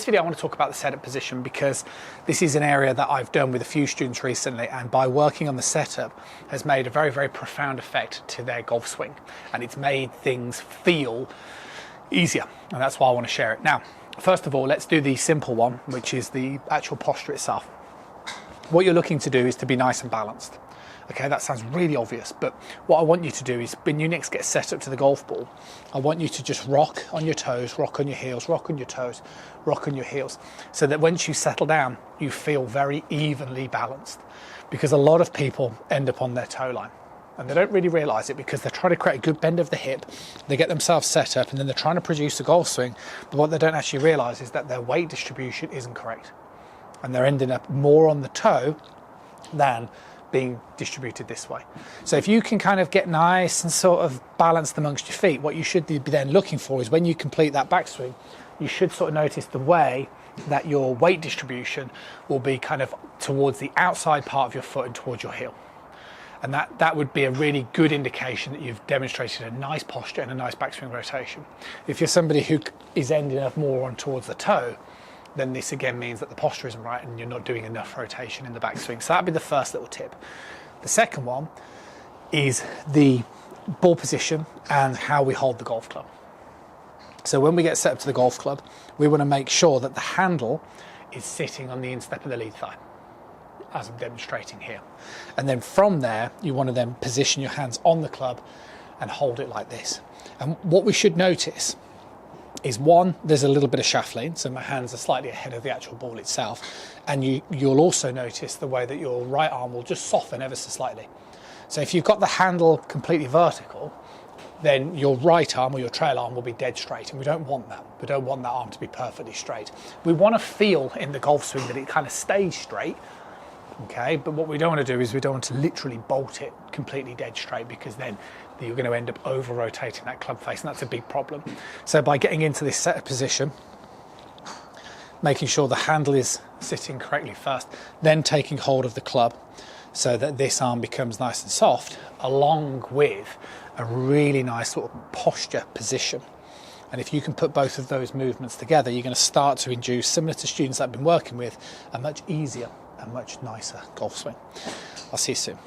this video I want to talk about the setup position, because this is an area that I've done with a few students recently, and by working on the setup has made a very, very profound effect to their golf swing, and it's made things feel easier, and that's why I want to share it. Now, first of all, let's do the simple one, which is the actual posture itself. What you're looking to do is to be nice and balanced. Okay, that sounds really obvious, but what I want you to do is, when you next get set up to the golf ball, I want you to just rock on your toes, rock on your heels, rock on your toes, rock on your heels, so that once you settle down, you feel very evenly balanced. Because a lot of people end up on their toe line, and they don't really realise it, because they're trying to create a good bend of the hip, they get themselves set up, and then they're trying to produce a golf swing, but what they don't actually realise is that their weight distribution isn't correct, and they're ending up more on the toe than being distributed this way. So if you can kind of get nice and sort of balanced amongst your feet, what you should be then looking for is, when you complete that backswing, you should sort of notice the way that your weight distribution will be kind of towards the outside part of your foot and towards your heel. And that would be a really good indication that you've demonstrated a nice posture and a nice backswing rotation. If you're somebody who is ending up more on towards the toe, then this again means that the posture isn't right and you're not doing enough rotation in the backswing. So that'd be the first little tip. The second one is the ball position and how we hold the golf club. So when we get set up to the golf club, we want to make sure that the handle is sitting on the instep of the lead thigh, as I'm demonstrating here. And then from there, you want to then position your hands on the club and hold it like this. And what we should notice is, one, there's a little bit of shaft lean, so my hands are slightly ahead of the actual ball itself, and you'll also notice the way that your right arm will just soften ever so slightly. So if you've got the handle completely vertical, then your right arm or your trail arm will be dead straight, and we don't want that. We don't want that arm to be perfectly straight. We want to feel in the golf swing that it kind of stays straight, okay, but what we don't want to do is we don't want to literally bolt it completely dead straight, because then you're going to end up over rotating that club face, and that's a big problem. So by getting into this setup position, making sure the handle is sitting correctly first, then taking hold of the club so that this arm becomes nice and soft, along with a really nice sort of posture position. And if you can put both of those movements together, you're going to start to induce, similar to students I've been working with, a much easier and much nicer golf swing. I'll see you soon.